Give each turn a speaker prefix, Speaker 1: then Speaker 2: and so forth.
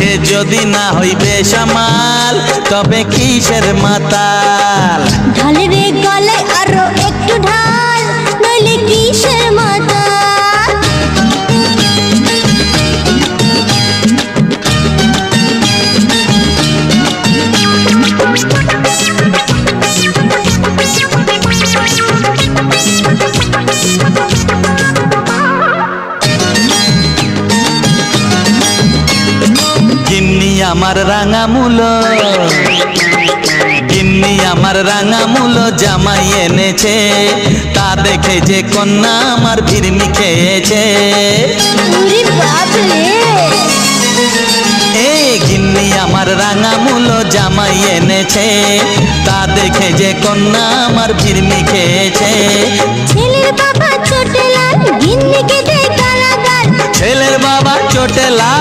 Speaker 1: সে যদি না হইবে সামাল তবে কিসের মাতাল।
Speaker 2: ঢালে রে গলায় আরো একটু ঢাল, নইলে কিসের মাতাল।
Speaker 1: গিন্নি আমার রাঙা মূলো, গিন্নি আমার রাঙা মূলো জামাই এনেছে, তা দেখে যে কন্যা আমার ভিড়মি খেয়েছে।
Speaker 2: ওরে বাপ রে,
Speaker 1: এ গিন্নি আমার রাঙা মূলো জামাই এনেছে, তা দেখে যে কন্যা আমার ভিড়মি খেয়েছে।
Speaker 2: ছেলের বাবা ছোট লাল, গিন্নিকে দেয় কালা গাল।
Speaker 1: ছেলের বাবা চোটে লাল।